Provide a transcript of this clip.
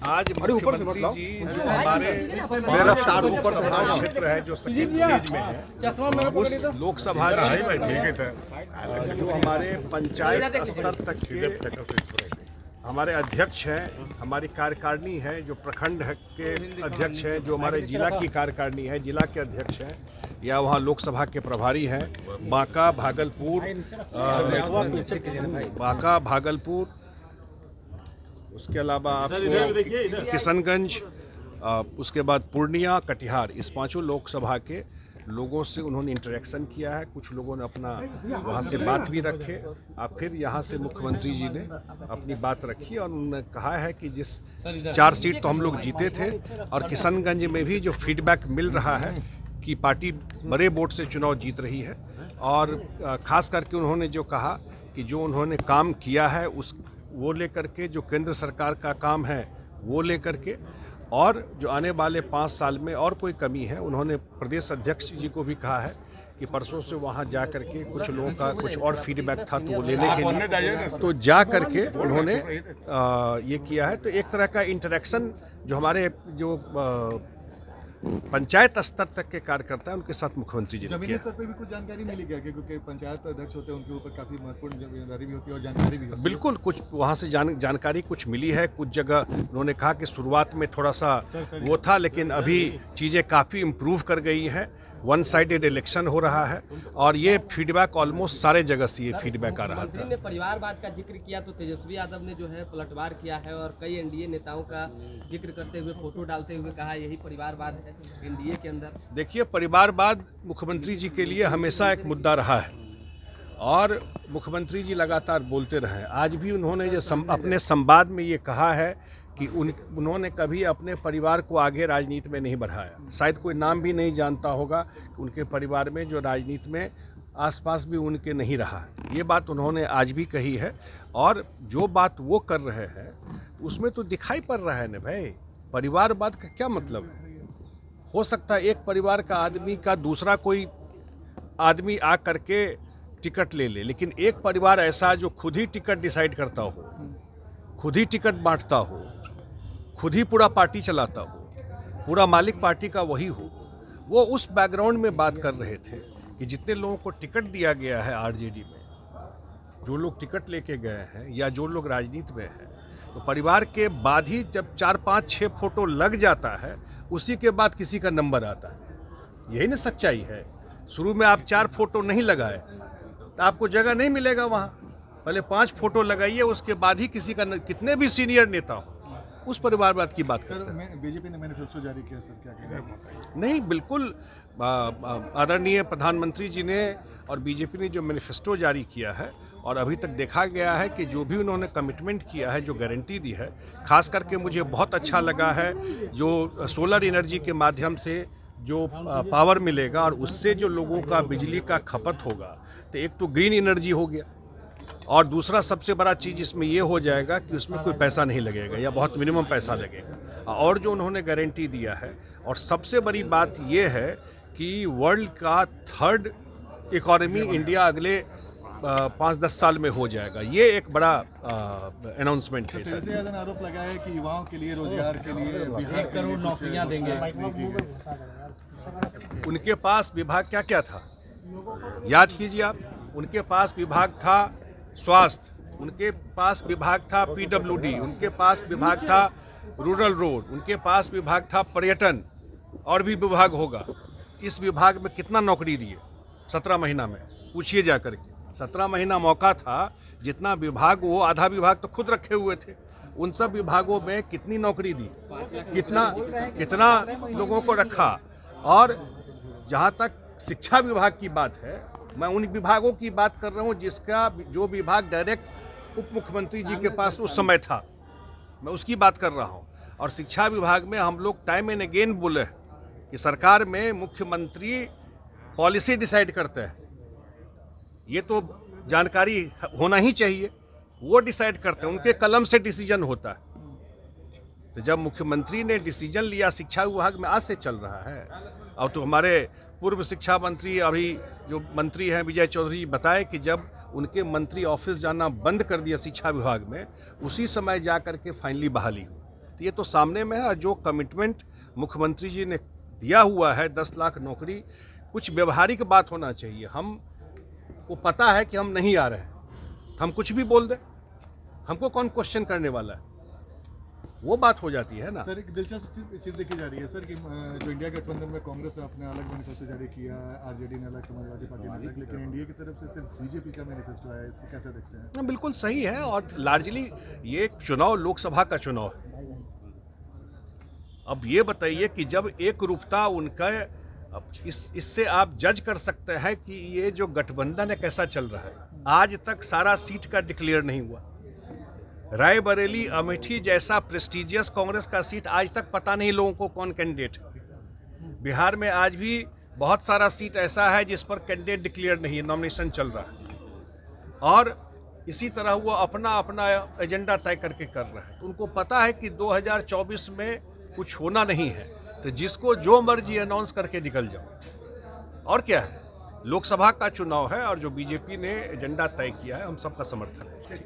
आज मुख्यमंत्री जी जो हमारे क्षेत्र है जो सेकेंड फेज में है उस लोकसभा जो हमारे पंचायत स्तर तक के हमारे अध्यक्ष हैं, हमारी कार्यकारिणी है, जो प्रखंड के अध्यक्ष हैं, जो हमारे जिला की कार्यकारिणी है, जिला के अध्यक्ष हैं, या वहाँ लोकसभा के प्रभारी हैं, बांका, भागलपुर, उसके अलावा आपको किशनगंज, उसके बाद पूर्णिया, कटिहार, इस पांचों लोकसभा के लोगों से उन्होंने इंटरेक्शन किया है। कुछ लोगों ने अपना वहाँ से बात भी रखे और फिर यहाँ से मुख्यमंत्री जी ने अपनी बात रखी और उन्होंने कहा है कि जिस 4 सीट तो हम लोग जीते थे और किशनगंज में भी जो फीडबैक मिल रहा है कि पार्टी बड़े वोट से चुनाव जीत रही है और ख़ास करके उन्होंने जो कहा कि जो उन्होंने काम किया है उस वो लेकर के, जो केंद्र सरकार का काम है वो लेकर के, और जो आने वाले 5 साल में और कोई कमी है, उन्होंने प्रदेश अध्यक्ष जी को भी कहा है कि परसों से वहाँ जा कर के कुछ लोगों का कुछ और फीडबैक था तो वो लेने के लिए तो जा कर के उन्होंने ये किया है। तो एक तरह का इंटरेक्शन जो हमारे जो पंचायत स्तर तक के कार्यकर्ता हैं उनके साथ मुख्यमंत्री जी ने जमीनी स्तर पे भी कुछ जानकारी मिली क्या, क्योंकि पंचायत अध्यक्ष होते हैं उनके ऊपर काफी महत्वपूर्ण जिम्मेदारी भी होती है और जानकारी भी होती है। बिल्कुल, कुछ वहाँ से जानकारी कुछ मिली है। कुछ जगह उन्होंने कहा कि शुरुआत में थोड़ा सा वो था, लेकिन अभी चीज़ें काफ़ी इम्प्रूव कर गई हैं। 1 साइडेड इलेक्शन हो रहा है और ये फीडबैक ऑलमोस्ट सारे जगह से ये फीडबैक आ रहा था। मंत्री ने परिवारवाद का जिक्र किया तो तेजस्वी यादव ने जो है पलटवार किया है और कई एनडीए नेताओं का जिक्र करते हुए, फोटो डालते हुए कहा यही परिवारवाद है एनडीए के अंदर। देखिए, परिवारवाद मुख्यमंत्री जी के लिए हमेशा एक मुद्दा रहा है और मुख्यमंत्री जी लगातार बोलते रहे। आज भी उन्होंने जो अपने संवाद में ये कहा है कि उन्होंने कभी अपने परिवार को आगे राजनीति में नहीं बढ़ाया। शायद कोई नाम भी नहीं जानता होगा कि उनके परिवार में जो राजनीति में आसपास भी उनके नहीं रहा। ये बात उन्होंने आज भी कही है और जो बात वो कर रहे हैं उसमें तो दिखाई पड़ रहा है ना भाई, परिवारवाद का क्या मतलब है। हो सकता है एक परिवार का आदमी का दूसरा कोई आदमी आ करके टिकट ले ले, लेकिन एक परिवार ऐसा जो खुद ही टिकट डिसाइड करता हो, खुद ही टिकट बांटता हो, खुद ही पूरा पार्टी चलाता हो, पूरा मालिक पार्टी का वही हो, वो उस बैकग्राउंड में बात कर रहे थे कि जितने लोगों को टिकट दिया गया है आरजेडी में, जो लोग टिकट लेके गए हैं या जो लोग राजनीति में हैं, तो परिवार के बाद ही जब 4, 5, 6 फोटो लग जाता है उसी के बाद किसी का नंबर आता है। यही ना सच्चाई है। शुरू में आप 4 फोटो नहीं लगाए तो आपको जगह नहीं मिलेगा वहाँ। पहले 5 फोटो लगाइए, उसके बाद ही किसी का कितने भी सीनियर नेता हो उस परिवारवाद की बात करते हैं। बीजेपी ने मैनिफेस्टो जारी किया सर, क्या कहेंगे? नहीं, बिल्कुल आदरणीय प्रधानमंत्री जी ने और बीजेपी ने जो मैनिफेस्टो जारी किया है और अभी तक देखा गया है कि जो भी उन्होंने कमिटमेंट किया है, जो गारंटी दी है, खास करके मुझे बहुत अच्छा लगा है जो सोलर एनर्जी के माध्यम से जो पावर मिलेगा और उससे जो लोगों का बिजली का खपत होगा, तो एक तो ग्रीन एनर्जी हो गया और दूसरा सबसे बड़ा चीज़ इसमें ये हो जाएगा कि उसमें कोई पैसा नहीं लगेगा या बहुत मिनिमम पैसा लगेगा। और जो उन्होंने गारंटी दिया है, और सबसे बड़ी बात ये है कि वर्ल्ड का 3rd इकोनॉमी इंडिया अगले 5-10 साल में हो जाएगा। ये एक बड़ा अनाउंसमेंट है। तेजस्वी यादव ने आरोप लगाया है कि युवाओं के लिए, रोजगार के लिए 1 करोड़ नौकरियां देंगे। उनके पास विभाग क्या क्या था याद कीजिए आप। उनके पास विभाग था स्वास्थ्य, उनके पास विभाग था पीडब्ल्यूडी, उनके पास विभाग था रूरल रोड, उनके पास विभाग था पर्यटन, और भी विभाग होगा। इस विभाग में कितना नौकरी दिए 17 महीना में? पूछिए जा करके। 17 महीना मौका था, जितना विभाग वो आधा विभाग तो खुद रखे हुए थे, उन सब विभागों में कितनी नौकरी दी, कितना लोगों को रखा। और जहाँ तक शिक्षा विभाग की बात है, मैं उन विभागों की बात कर रहा हूँ जिसका जो विभाग डायरेक्ट उप मुख्यमंत्री जी के पास उस समय था, मैं उसकी बात कर रहा हूँ। और शिक्षा विभाग में हम लोग टाइम एंड अगेन बोले कि सरकार में मुख्यमंत्री पॉलिसी डिसाइड करते हैं, ये तो जानकारी होना ही चाहिए। वो डिसाइड करते हैं, उनके कलम से डिसीजन होता है। तो जब मुख्यमंत्री ने डिसीजन लिया, शिक्षा विभाग में आज से चल रहा है, और तो हमारे पूर्व शिक्षा मंत्री अभी जो मंत्री हैं विजय चौधरी बताए कि जब उनके मंत्री ऑफिस जाना बंद कर दिया शिक्षा विभाग में, उसी समय जा कर के फाइनली बहाली हुई। तो ये तो सामने में है। और जो कमिटमेंट मुख्यमंत्री जी ने दिया हुआ है 10 लाख नौकरी, कुछ व्यवहारिक बात होना चाहिए। हम को पता है कि हम नहीं आ रहे हैं, हम कुछ भी बोल दें, हमको कौन क्वेश्चन करने वाला है, वो बात हो जाती है ना। सर एक दिलचस्प चीज देखी जा रही है सर कि जो इंडिया गठबंधन में कांग्रेस ने अपने अलग मैनिफेस्टो जारी किया, आरजेडी ने अलग, समाजवादी पार्टी ने अलग, लेकिन एनडीए की तरफ से सिर्फ बीजेपी का मैनिफेस्टो आया है। इसको कैसे देखते हैं? हाँ, बिल्कुल सही है। और लार्जली ये चुनाव लोकसभा का चुनाव है। अब ये बताइए कि जब एक रूपता उनका, अब इससे आप जज कर सकते हैं कि ये जो गठबंधन है कैसा चल रहा है। आज तक सारा सीट का डिक्लेयर नहीं हुआ। रायबरेली, अमेठी जैसा प्रेस्टिजियस कांग्रेस का सीट आज तक पता नहीं लोगों को कौन कैंडिडेट है। बिहार में आज भी बहुत सारा सीट ऐसा है जिस पर कैंडिडेट डिक्लेयर नहीं है, नॉमिनेशन चल रहा है। और इसी तरह वो अपना अपना एजेंडा तय करके कर रहे हैं। तो उनको पता है कि 2024 में कुछ होना नहीं है, तो जिसको जो मर्जी अनाउंस करके निकल जाओ। और क्या है, लोकसभा का चुनाव है और जो बीजेपी ने एजेंडा तय किया है, हम सबका समर्थन है।